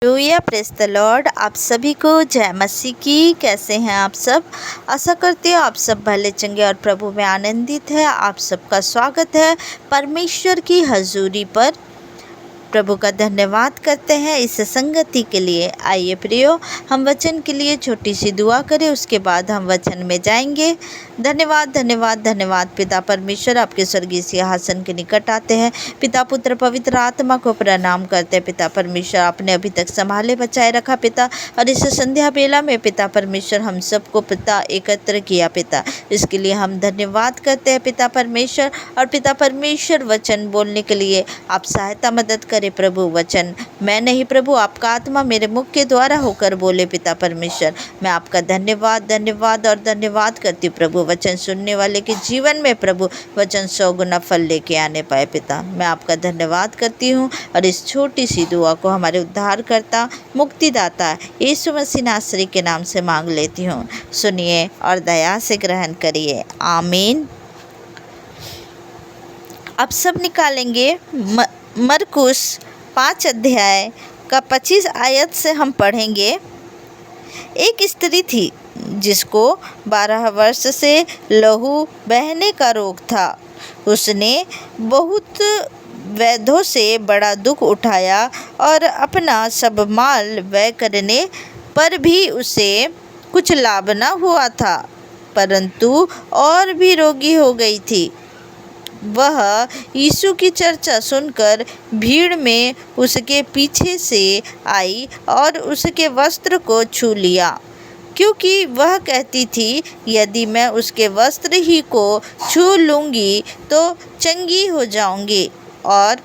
Hallelujah, praise the Lord. आप सभी को जय मसीह की। कैसे हैं आप सब? आशा करते हो आप सब भले चंगे और प्रभु में आनंदित है। आप सबका स्वागत है परमेश्वर की हजूरी पर। प्रभु का धन्यवाद करते हैं इस संगति के लिए। आइए प्रियो, हम वचन के लिए छोटी सी दुआ करें, उसके बाद हम वचन में जाएंगे। धन्यवाद धन्यवाद धन्यवाद पिता परमेश्वर, आपके स्वर्गीय सिंहासन के निकट आते हैं। पिता पुत्र पवित्र आत्मा को प्रणाम करते हैं। पिता परमेश्वर, आपने अभी तक संभाले बचाए रखा पिता, और इस संध्या बेला में पिता परमेश्वर हम सबको पिता एकत्र किया पिता, इसके लिए हम धन्यवाद करते हैं पिता परमेश्वर। और पिता परमेश्वर, वचन बोलने के लिए आप सहायता मदद करें प्रभु। वचन मैं नहीं प्रभु, आपका आत्मा मेरे मुख के द्वारा होकर बोले पिता परमेश्वर। मैं आपका धन्यवाद धन्यवाद और धन्यवाद करती हूँ प्रभु। वचन सुनने वाले के जीवन में प्रभु वचन 100 गुना फल लेके आने पाए पिता। मैं आपका धन्यवाद करती हूँ और इस छोटी सी दुआ को हमारे उद्धारकर्ता मुक्तिदाता यीशु मसीह नासरी के नाम से मांग लेती हूँ। सुनिए और दया से ग्रहण करिए। आमीन। अब सब निकालेंगे मरकुस 5 अध्याय का 25 आयत से हम पढ़ेंगे। एक स्त्री थी जिसको 12 वर्ष से लहू बहने का रोग था। उसने बहुत वैद्यों से बड़ा दुख उठाया और अपना सब माल व्यय करने पर भी उसे कुछ लाभ न हुआ था, परंतु और भी रोगी हो गई थी। वह यीशु की चर्चा सुनकर भीड़ में उसके पीछे से आई और उसके वस्त्र को छू लिया, क्योंकि वह कहती थी, यदि मैं उसके वस्त्र ही को छू लूँगी तो चंगी हो जाऊँगी। और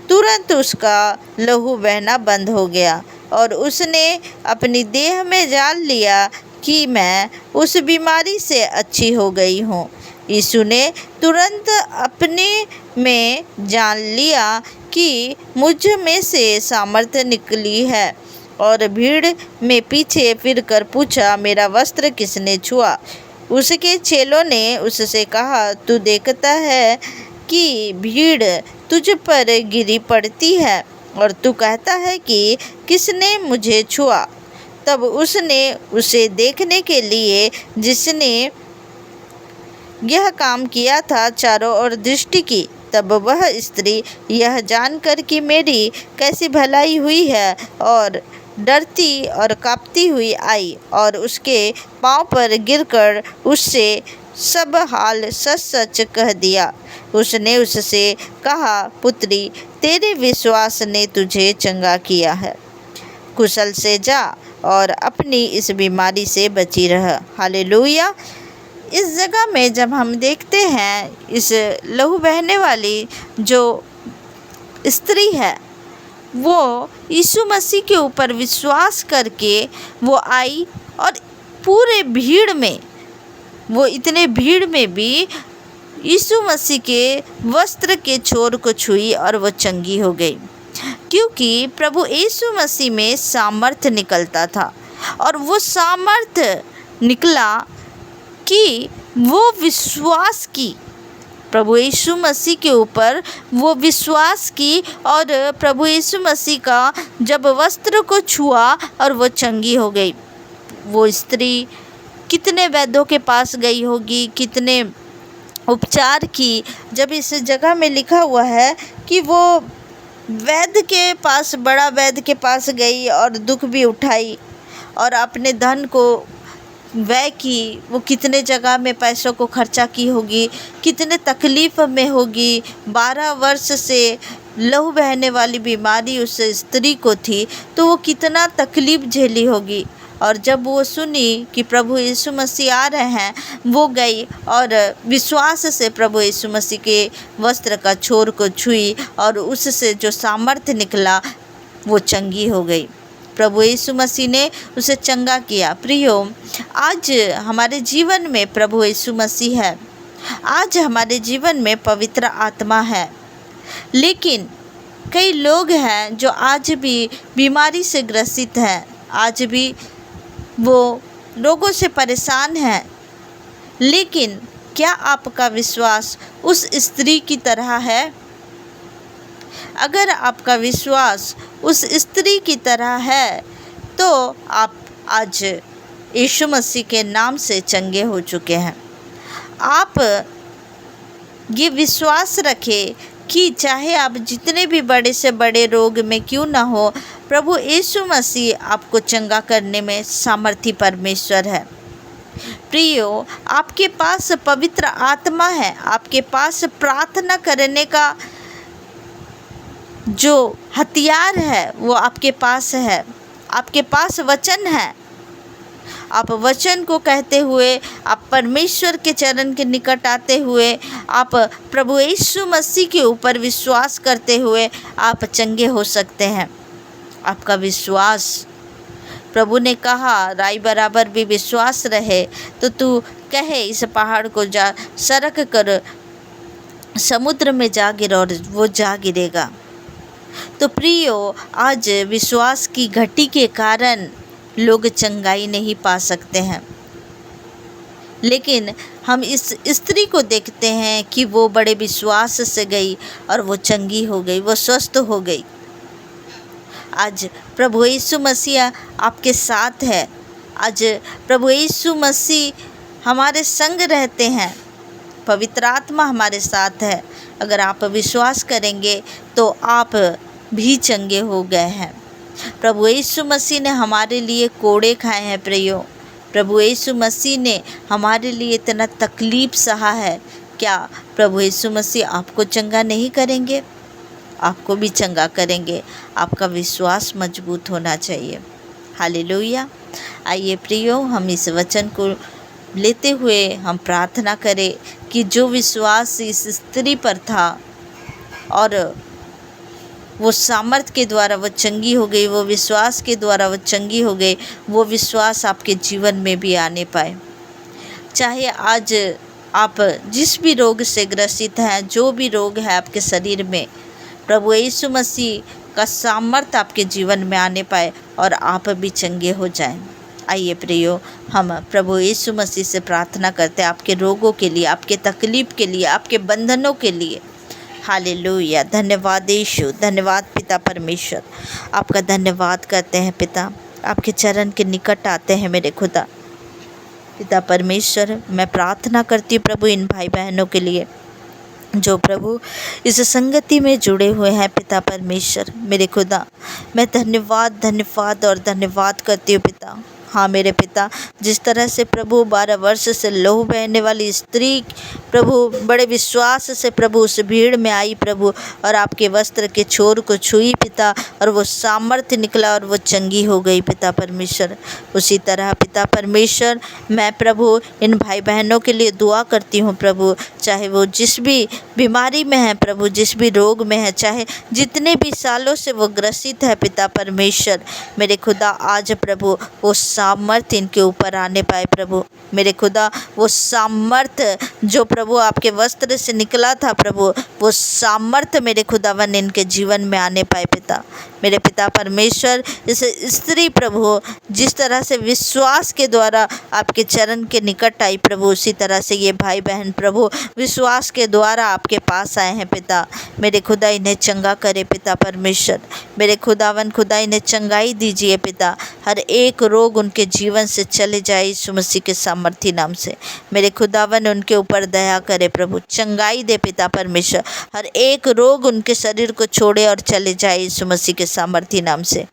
तुरंत उसका लहू बहना बंद हो गया और उसने अपनी देह में जान लिया कि मैं उस बीमारी से अच्छी हो गई हूँ। यीशु ने तुरंत अपने में जान लिया कि मुझ में से सामर्थ्य निकली है, और भीड़ में पीछे फिरकर पूछा, मेरा वस्त्र किसने छुआ? उसके चेलों ने उससे कहा, तू देखता है कि भीड़ तुझ पर गिरी पड़ती है और तू कहता है कि किसने मुझे छुआ? तब उसने उसे देखने के लिए जिसने यह काम किया था चारों ओर दृष्टि की। तब वह स्त्री यह जानकर कि मेरी कैसी भलाई हुई है, और डरती और कांपती हुई आई और उसके पांव पर गिरकर उससे सब हाल सच सच कह दिया। उसने उससे कहा, पुत्री, तेरे विश्वास ने तुझे चंगा किया है। कुशल से जा और अपनी इस बीमारी से बची रह। हालेलुया। इस जगह में जब हम देखते हैं इस लहू बहने वाली जो स्त्री है, वो यीशु मसीह के ऊपर विश्वास करके वो आई और पूरे भीड़ में, वो इतने भीड़ में भी यीशु मसीह के वस्त्र के छोर को छुई और वो चंगी हो गई, क्योंकि प्रभु यीशु मसीह में सामर्थ्य निकलता था। और वो सामर्थ्य निकला कि वो विश्वास की, प्रभु यीशु मसीह के ऊपर वो विश्वास की, और प्रभु यीशु मसीह का जब वस्त्र को छुआ और वो चंगी हो गई। वो स्त्री कितने वैद्यों के पास गई होगी, कितने उपचार की। जब इस जगह में लिखा हुआ है कि वो वैद्य के पास, बड़ा वैद्य के पास गई और दुख भी उठाई और अपने धन को व्यय की, वो कितने जगह में पैसों को खर्चा की होगी, कितने तकलीफ़ में होगी। 12 वर्ष से लहू बहने वाली बीमारी उस स्त्री को थी, तो वो कितना तकलीफ़ झेली होगी। और जब वो सुनी कि प्रभु यीशु मसीह आ रहे हैं, वो गई और विश्वास से प्रभु यीशु मसीह के वस्त्र का छोर को छुई और उससे जो सामर्थ्य निकला वो चंगी हो गई। प्रभु यीशु मसीह ने उसे चंगा किया। प्रियो, आज हमारे जीवन में प्रभु यीशु मसीह है, आज हमारे जीवन में पवित्र आत्मा है, लेकिन कई लोग हैं जो आज भी बीमारी से ग्रसित हैं, आज भी वो रोगों से परेशान हैं। लेकिन क्या आपका विश्वास उस स्त्री की तरह है? अगर आपका विश्वास उस स्त्री की तरह है, तो आप आज यीशु मसीह के नाम से चंगे हो चुके हैं। आप ये विश्वास रखें कि चाहे आप जितने भी बड़े से बड़े रोग में क्यों ना हो, प्रभु यीशु मसीह आपको चंगा करने में सामर्थी परमेश्वर है। प्रियो, आपके पास पवित्र आत्मा है, आपके पास प्रार्थना करने का जो हथियार है वो आपके पास है। आपके पास वचन है। आप वचन को कहते हुए, आप परमेश्वर के चरण के निकट आते हुए, आप प्रभु यीशु मसीह के ऊपर विश्वास करते हुए आप चंगे हो सकते हैं। आपका विश्वास, प्रभु ने कहा राई बराबर भी विश्वास रहे तो तू कहे इस पहाड़ को जा सरक कर समुद्र में जा गिर, और वो जा गिरेगा। तो प्रियो, आज विश्वास की घटी के कारण लोग चंगाई नहीं पा सकते हैं, लेकिन हम इस स्त्री को देखते हैं कि वो बड़े विश्वास से गई और वो चंगी हो गई, वो स्वस्थ हो गई। आज प्रभु यीशु मसीह आपके साथ है। आज प्रभु यीशु मसीह हमारे संग रहते हैं। पवित्र आत्मा हमारे साथ है। अगर आप विश्वास करेंगे तो आप भी चंगे हो गए हैं। प्रभु यीशु मसीह ने हमारे लिए कोड़े खाए हैं प्रियो। प्रभु यीशु मसीह ने हमारे लिए इतना तकलीफ सहा है। क्या प्रभु यीशु मसीह आपको चंगा नहीं करेंगे? आपको भी चंगा करेंगे। आपका विश्वास मजबूत होना चाहिए। हालेलुया। आइए प्रियो, हम इस वचन को लेते हुए हम प्रार्थना करें कि जो विश्वास इस स्त्री पर था और वो सामर्थ के द्वारा वो चंगी हो गई, वो विश्वास के द्वारा वो चंगी हो गई, वो विश्वास आपके जीवन में भी आने पाए। चाहे आज आप जिस भी रोग से ग्रसित हैं, जो भी रोग है आपके शरीर में, प्रभु यीशु मसीह का सामर्थ आपके जीवन में आने पाए और आप भी चंगे हो जाएं। आइए प्रियो, हम प्रभु यीशु मसीह से प्रार्थना करते हैं आपके रोगों के लिए, आपके तकलीफ़ के लिए, आपके बंधनों के लिए। हालेलुया। धन्यवाद यीशु, धन्यवाद पिता परमेश्वर। आपका धन्यवाद करते हैं पिता। आपके चरण के निकट आते हैं मेरे खुदा। पिता परमेश्वर, मैं प्रार्थना करती हूँ प्रभु इन भाई बहनों के लिए जो प्रभु इस संगति में जुड़े हुए हैं। पिता परमेश्वर मेरे खुदा, मैं धन्यवाद और धन्यवाद करती हूँ पिता। हाँ मेरे पिता, जिस तरह से प्रभु 12 वर्ष से लहू बहने वाली स्त्री प्रभु बड़े विश्वास से प्रभु उस भीड़ में आई प्रभु, और आपके वस्त्र के छोर को छुई पिता, और वो सामर्थ्य निकला और वो चंगी हो गई पिता परमेश्वर। उसी तरह पिता परमेश्वर, मैं प्रभु इन भाई बहनों के लिए दुआ करती हूँ प्रभु, चाहे वो जिस भी बीमारी में है प्रभु, जिस भी रोग में है, चाहे जितने भी सालों से वो ग्रसित है पिता परमेश्वर मेरे खुदा, आज प्रभु वो सामर्थ इनके ऊपर आने पाए प्रभु मेरे खुदा। वो सामर्थ जो प्रभु आपके वस्त्र से निकला था प्रभु, वो सामर्थ मेरे खुदावन इनके जीवन में आने पाए पिता मेरे पिता परमेश्वर। इस स्त्री प्रभु जिस तरह से विश्वास के द्वारा आपके चरण के निकट आई प्रभु, उसी तरह से ये भाई बहन प्रभु विश्वास के द्वारा आपके पास आए हैं पिता मेरे खुदा। इन्हें चंगा करे पिता परमेश्वर मेरे खुदावन खुदा, इन्हें चंगाई दीजिए पिता। हर एक रोग उनके जीवन से चले जाए यीशु मसीह के सामर्थी नाम से मेरे खुदावन। उनके ऊपर दया करे प्रभु, चंगाई दे पिता परमेश्वर। हर एक रोग उनके शरीर को छोड़े और चले जाए यीशु मसीह के सामर्थी नाम से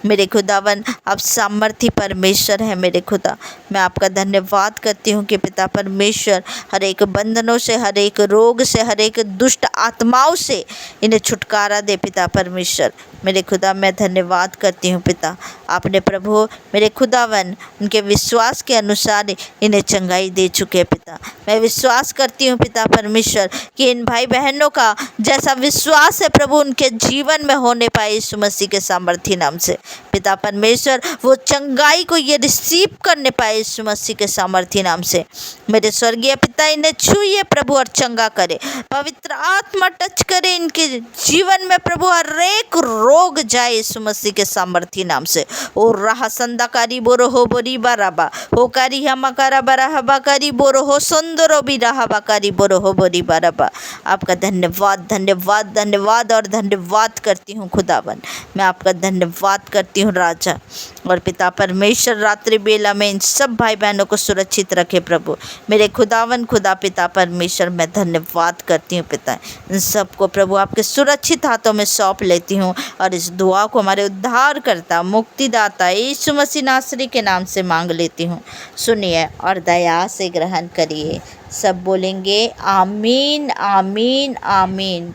मेरे खुदावन। आप सामर्थी परमेश्वर हैं मेरे खुदा। मैं आपका धन्यवाद करती हूँ कि पिता परमेश्वर हर एक बंधनों से, हर एक रोग से, हर एक दुष्ट आत्माओं से इन्हें छुटकारा दे पिता परमेश्वर मेरे खुदा। मैं धन्यवाद करती हूँ पिता, आपने प्रभु मेरे खुदावन उनके विश्वास के अनुसार इन्हें चंगाई दे चुके पिता। मैं विश्वास करती हूँ पिता परमेश्वर कि इन भाई बहनों का जैसा विश्वास है प्रभु उनके जीवन में होने पाए यीशु मसीह के सामर्थी नाम से पिता परमेश्वर। वो चंगाई को ये रिसीव करने पाए यीशु मसीह के सामर्थी नाम से मेरे स्वर्गीय पिता। इन्हें छूइए प्रभु और चंगा करे, पवित्र आत्मा टच करे इनके जीवन में प्रभु। हर एक रोग जाए यीशु मसीह के सामर्थी नाम से। ओ रहा संदाकारी बोरो हो बोरी बाराबा हो कारी हमाकारा बराहबा कारी बोरो हो सुंदरो भी रहाबा बाकारी बोरो हो बोरी बाराबा। आपका धन्यवाद धन्यवाद धन्यवाद और धन्यवाद करती हूँ खुदावन। मैं आपका धन्यवाद करती हूँ राजा। और पिता परमेश्वर रात्रि बेला में इन सब भाई बहनों को सुरक्षित रखे प्रभु। मेरे खुदावन खुदा पिता परमेश्वर मैं धन्यवाद करती हूँ पिता। इन सबको प्रभु आपके सुरक्षित हाथों में सौंप लेती हूँ और इस दुआ को हमारे उद्धारकर्ता मुक्तिदाता यीशु मसीह नासरी के नाम से मांग लेती हूँ। सुनिए और दया से ग्रहण करिए। सब बोलेंगे आमीन आमीन आमीन।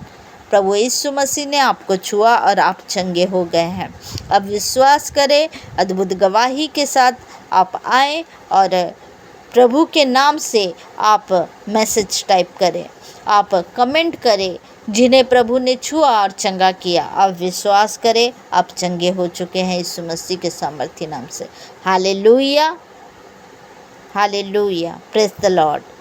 प्रभु यीशु मसीह ने आपको छुआ और आप चंगे हो गए हैं। अब विश्वास करें, अद्भुत गवाही के साथ आप आएँ और प्रभु के नाम से आप मैसेज टाइप करें, आप कमेंट करें जिन्हें प्रभु ने छुआ और चंगा किया। आप विश्वास करें, आप चंगे हो चुके हैं यीशु मसीह के सामर्थी नाम से। Hallelujah hallelujah, praise the Lord.